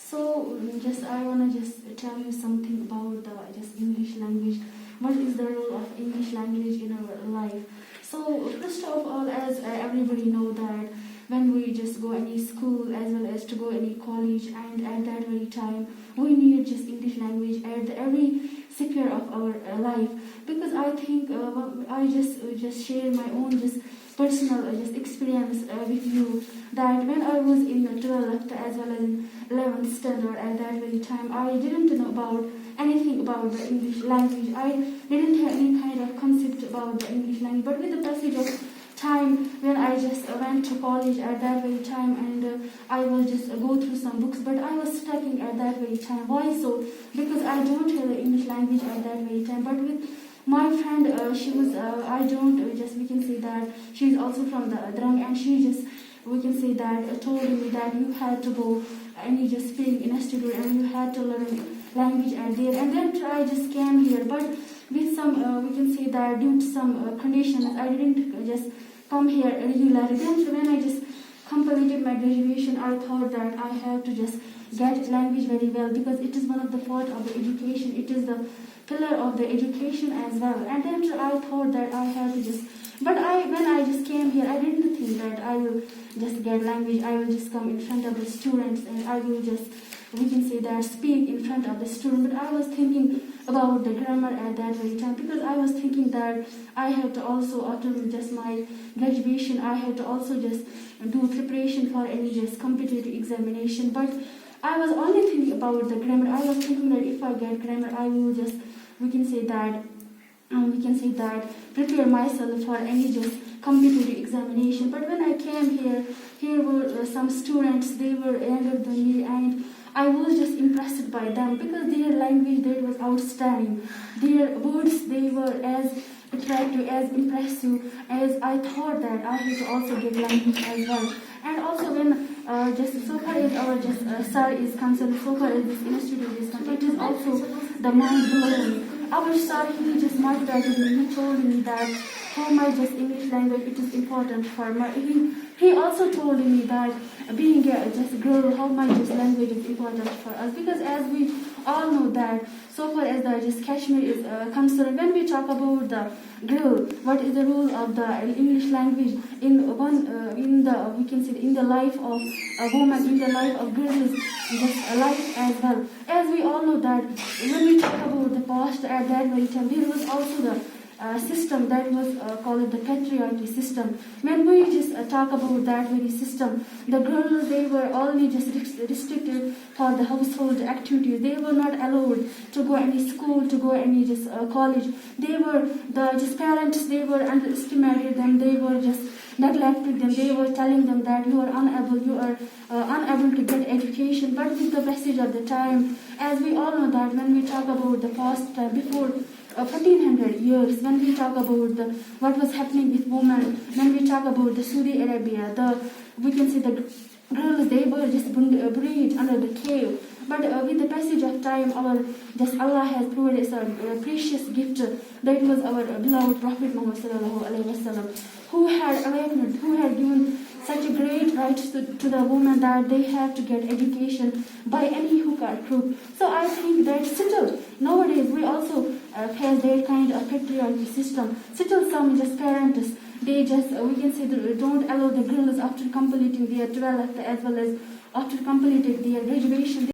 So just I wanna just tell you something about the just English language. What is the role of English language in our life? So first of all, as everybody know that when we just go any school as well as to go any college, and at that very time we need just English language at every sphere of our life. Because I think I just share my own just personal just experience with you, that when I was in 12th as well as in 11th standard, at that very time I didn't know about anything about the English language. I didn't have any kind of concept about the English language. But with the passage of time, when I just went to college at that very time, and I was just go through some books, but I was studying at that very time. Why so? Because I don't have the English language at that very time. But with my friend, she was, I don't just, we can say that she's also from the Drang, and she just, we can say that, told me that you had to go any just speaking institute and you had to learn language at there. And then I just came here, but with some, we can say that due to some conditions, I didn't just come here regularly. Then when I just completed my graduation, I thought that I have to just get language very well, because it is one of the part of the education. It is the pillar of the education as well. And then I thought that I have to just, but when I just came here, I didn't think that I will just get language. I will just come in front of the students and I will just, we can say that, speak in front of the student. But I was thinking about the grammar at that very time, because I was thinking that I had to also, after just my graduation, I had to also just do preparation for any just competitive examination. But I was only thinking about the grammar. I was thinking that if I get grammar, I will just, we can say that, prepare myself for any just competitive examination. But when I came here were some students. They were younger than me, and I was just impressed by them, because their language there was outstanding. Their words, they were as attractive, as impressive, as I thought that I had to also get language as well. And also when just so far as our just sir is concerned, so far as this institute is concerned, it is also the mind blowing. Our sir, he just motivated me. He told me that how much just English language it is important for my. He also told me that being just a girl, how much this language is important for us. Because as we all know that so far as the just Kashmir is concerned, when we talk about the girl, what is the role of the English language in one in the, we can say, in the life of a woman, in the life of girls, just a life as well. As we all know that when we talk about the past, at that very time there was also the system that was called the patriarchy system. When we just talk about that very system, the girls, they were only just restricted for the household activities. They were not allowed to go any school, to go any just college. They were, the just parents, they were underestimated them. They were just neglected them. They were telling them that you are unable to get education. But with the passage of the time, as we all know that when we talk about the past time before 1400 years, when we talk about what was happening with women, when we talk about the Saudi Arabia, we can say the girls, they were just buried under the cave. But with the passage of time, our just Allah has provided a precious gift. That was our beloved Prophet Muhammad sallallahu alaihi wasallam, who had awakened, who had given such a great right to the woman that they have to get education by any hook or crook. So I think that still nowadays we also face that kind of patriarchy system. Still some just parents, they just, we can say, don't allow the girls after completing their 12th as well as after completing their graduation.